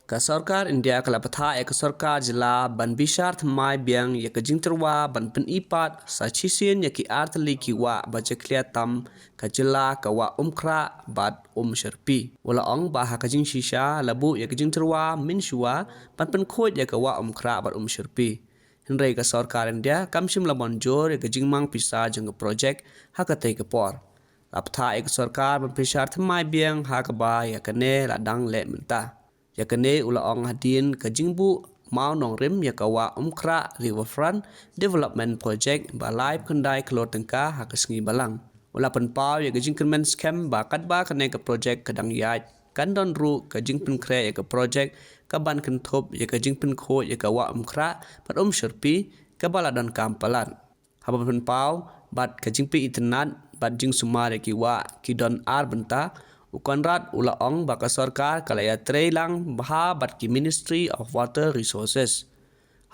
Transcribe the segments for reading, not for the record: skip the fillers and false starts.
Ka sarkar India kalapatha ek sarkar jila ban bishar thamai biang ya ka jingterwa ban pen ipat sa chisin ya ki artli ki wa ba jeklia tam ka jila ka wa Umkhrah bat sherpi wala ong ba ha ka jing shisha labu ya ka jingterwa min shua ban pen khot ya ka wa Umkhrah bat sherpi Henry ka sarkar India kamshim labon jor ya ka jingmang pisa jeng project ha ka te ka por lapatha ek sarkar ban bishar thamai biang ha ka ba ya ka ne la dang le menta yakane ulaong hadin kajingbu Mawnongrim yakawa Umkhrah Riverfront Development Project ba live kandai Klur tengka hakasngi balang ula penpau yakajing kemen scam ba kadba kane ka project kadang yat kandon ru kajing penkre yaka project kaban kentop yakajing penkho yakawa Umkhrah pat sherpi kabaladan kampalan haba penpau bat kajing pi internet bat jing sumar yakiwa kidon ar benta Ukanrat ulaong baka sarkar kalaya trailang baha bat ki Ministry of Water Resources.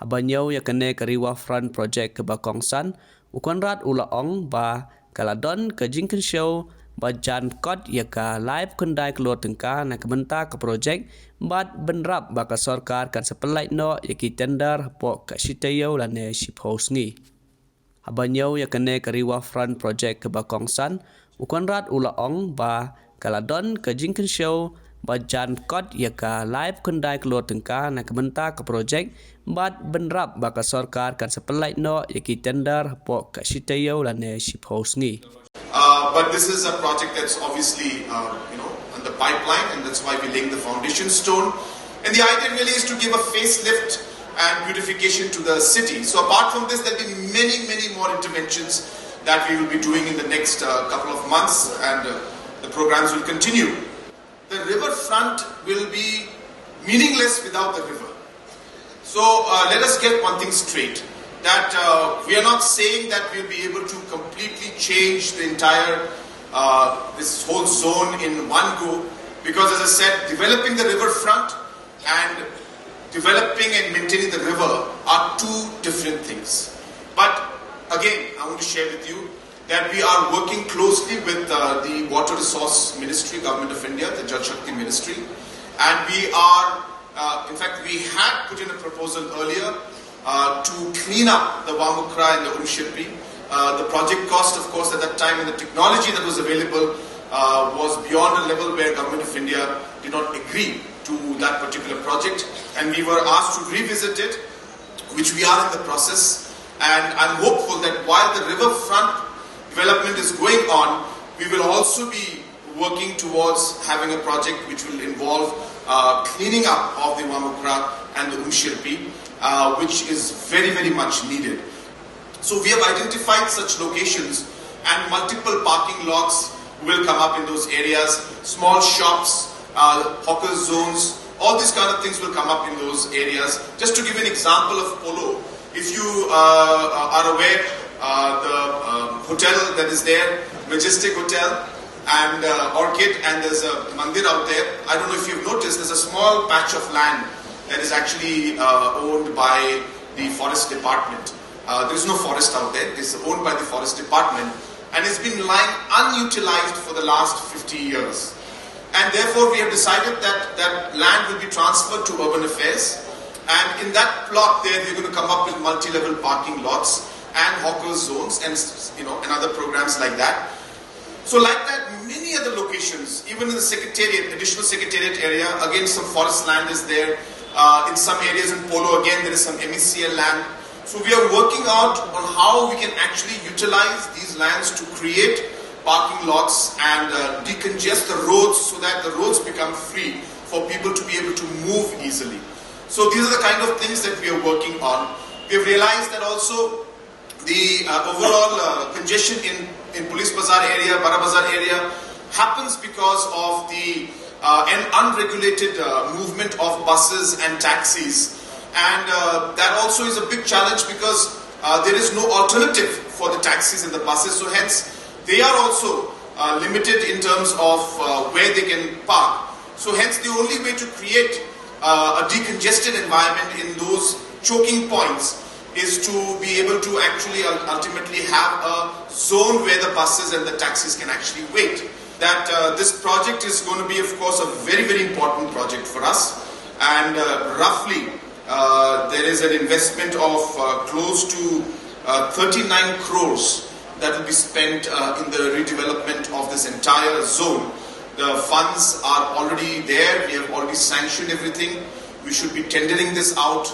Habanyaw yakane ka Riverfront project ke bakongsan ukanrat ulaong ba kaladon ka jingken show ba jan kot yaka live kandai Klur tengka na kebenta ke project bat benrap baka sarkar kan sepelait no yaki tender po ka sitayaw lane shiphouse ngi. Habanyaw yakane ka Riverfront project ke bakongsan ukanrat ulaong ba kaladon ka jingken show ba jan kot yaka live kandai Klur tengka na kebenta ke project bat benrap baka sarkar kan sepelait no yaki tender po ka sitayaw lane shiphouse ngi. But this is a project that's obviously on the pipeline, and that's why we're laying the foundation stone. And the idea really is to give a facelift and beautification to the city. So apart from this, there'll be many more interventions that we will be doing in the next couple of months, and the programs will continue. The riverfront will be meaningless without the river. So let us get one thing straight, that we are not saying that we'll be able to completely change the entire this whole zone in one go, because as I said, developing the riverfront and developing and maintaining the river are two different things. But again, I want to share with you that we are working closely with the Water Resource Ministry, Government of India, the Jal Shakti Ministry, and we are, in fact, we had put in a proposal earlier to clean up the Umkhrah and the sherpi. The project cost, of course, at that time, and the technology that was available was beyond a level where Government of India did not agree to that particular project, and we were asked to revisit it, which we are in the process. And I'm hopeful that while the riverfront development is going on, we will also be working towards having a project which will involve cleaning up of the Umkhrah and the sherpi, which is very much needed. So we have identified such locations, and multiple parking lots will come up in those areas, small shops, hawker zones, all these kind of things will come up in those areas. Just to give an example of Polo, if you are aware, the hotel that is there, Majestic Hotel and Orchid, and there's a mandir out there. I don't know if you've noticed, there's a small patch of land that is actually owned by the forest department. There's no forest out there, it's owned by the forest department, and it's been lying unutilized for the last 50 years. And therefore we have decided that that land will be transferred to urban affairs, and in that plot there we're going to come up with multi-level parking lots and hawker zones and other programs like that. So like that, many other locations, even in the secretariat, additional secretariat area, again some forest land is there. In some areas in Polo, again there is some MECL land. So we are working out on how we can actually utilize these lands to create parking lots and decongest the roads so that the roads become free for people to be able to move easily. So these are the kind of things that we are working on. We have realized that also the overall congestion in Police Bazaar area, Bara Bazaar area happens because of the an unregulated movement of buses and taxis, and that also is a big challenge because there is no alternative for the taxis and the buses, so hence they are also limited in terms of where they can park. So hence the only way to create a decongested environment in those choking points is to be able to actually ultimately have a zone where the buses and the taxis can actually wait. That this project is going to be, of course, a very important project for us, and roughly there is an investment of close to 39 crores that will be spent in the redevelopment of this entire zone. The funds are already there. We have already sanctioned everything. We should be tendering this out